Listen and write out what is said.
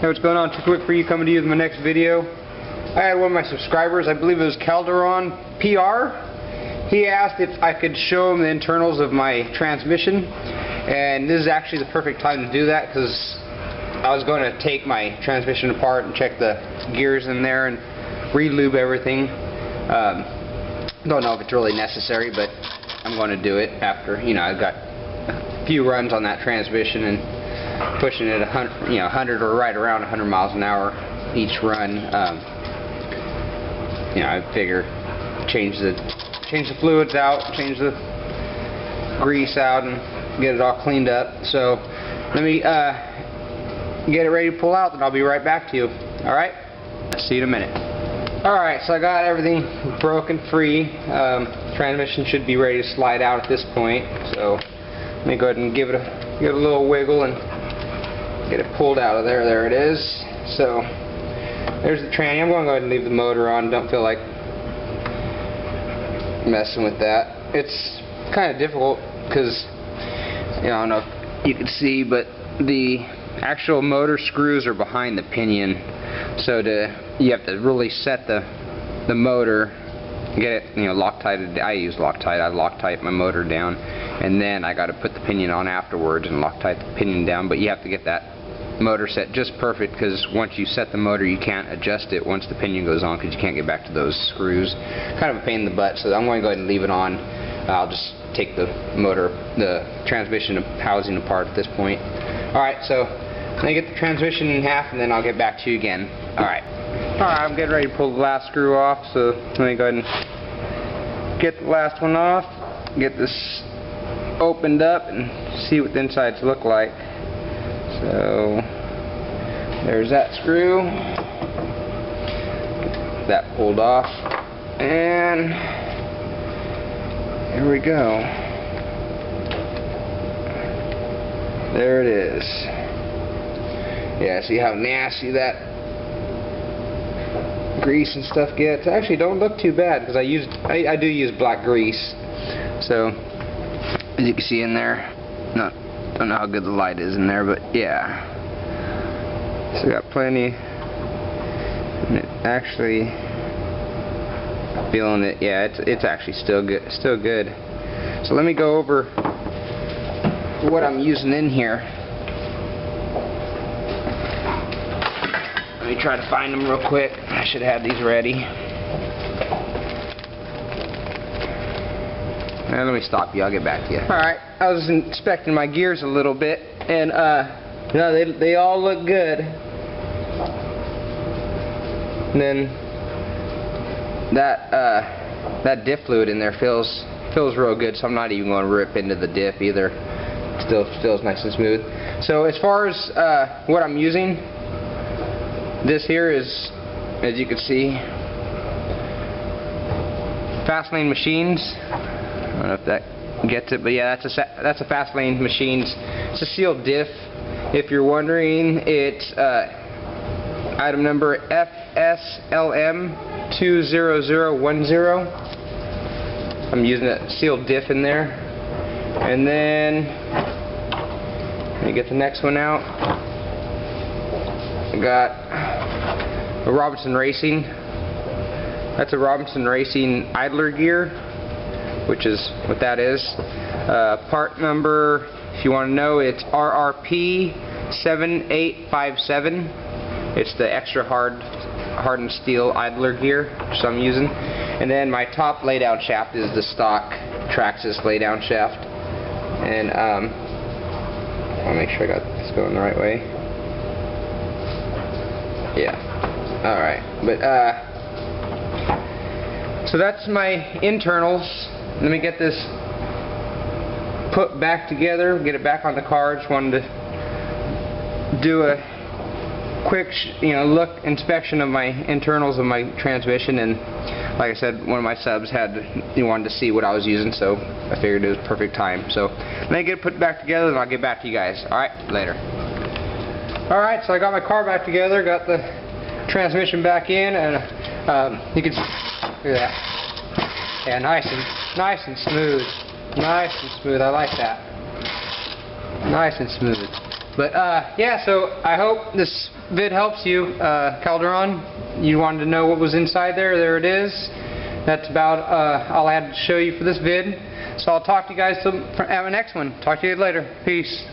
Hey, what's going on? 2cwik4u coming to you with my next video. I had one of my subscribers, I believe it was Calderon PR. He asked if I could show him the internals of my transmission, and this is actually the perfect time to do that because I was going to take my transmission apart and check the gears in there and re-lube everything. Don't know if it's really necessary, but I'm going to do it after, I've got a few runs on that transmission and pushing it 100 or right around 100 miles an hour each run. I figure change the fluids out, change the grease out, and get it all cleaned up. So let me get it ready to pull out, and I'll be right back to you. Alright? See you in a minute. Alright, so I got everything broken free. Transmission should be ready to slide out at this point. So let me go ahead and give it a little wiggle and get it pulled out of there. There it is. So there's the tranny. I'm going to go ahead and leave the motor on. Don't feel like messing with that. It's kind of difficult because I don't know if you can see, but the actual motor screws are behind the pinion. So you have to really set the motor, get it Loctited. I use Loctite. I Loctite my motor down, and then I got to put the pinion on afterwards and Loctite the pinion down. But you have to get that motor set just perfect, because once you set the motor you can't adjust it once the pinion goes on, because you can't get back to those screws. Kind of a pain in the butt, so I'm going to go ahead and leave it on. I'll just take the transmission housing apart at this point. Alright, so let me get the transmission in half and then I'll get back to you again. Alright, I'm getting ready to pull the last screw off, so let me go ahead and get the last one off, get this opened up and see what the insides look like. So there's that screw, get that pulled off, and here we go. There it is. Yeah, see how nasty that grease and stuff gets? Actually, don't look too bad because I do use black grease. So as you can see in there, don't know how good the light is in there, but yeah. So got plenty. And it actually, feeling it. Yeah, it's actually still good. So let me go over what I'm using in here. Let me try to find them real quick. I should have these ready. Let me stop you. I'll get back to you. Alright, I was inspecting my gears a little bit, and they all look good. And then that diff fluid in there feels real good, so I'm not even going to rip into the diff either. Still feels nice and smooth. So as far as what I'm using, this here is, as you can see, Fastlane Machines. I don't know if that gets it, but yeah, that's a Fastlane Machines. It's a sealed diff. If you're wondering, it's item number FSLM20010. I'm using a sealed diff in there. And then let me get the next one out. I got a Robinson Racing. That's a Robinson Racing idler gear, which is what that is. Part number, if you want to know, it's RRP7857. It's the extra hardened steel idler gear, which I'm using. And then my top laydown shaft is the stock Traxxas laydown shaft. And I'll make sure I got this going the right way. Yeah. Alright. But so that's my internals. Let me get this put back together, get it back on the car. Just wanted to do a quick look inspection of my internals of my transmission, and like I said, one of my subs wanted to see what I was using, so I figured it was perfect time. So let me get it put back together and I'll get back to you guys. Alright, later. Alright, so I got my car back together, got the transmission back in, and you can look at that. Yeah, nice and smooth. Nice and smooth. I like that. Nice and smooth. But yeah, so I hope this vid helps you. Calderon, you wanted to know what was inside there. There it is. That's about all I had to show you for this vid. So I'll talk to you guys at the next one. Talk to you later. Peace.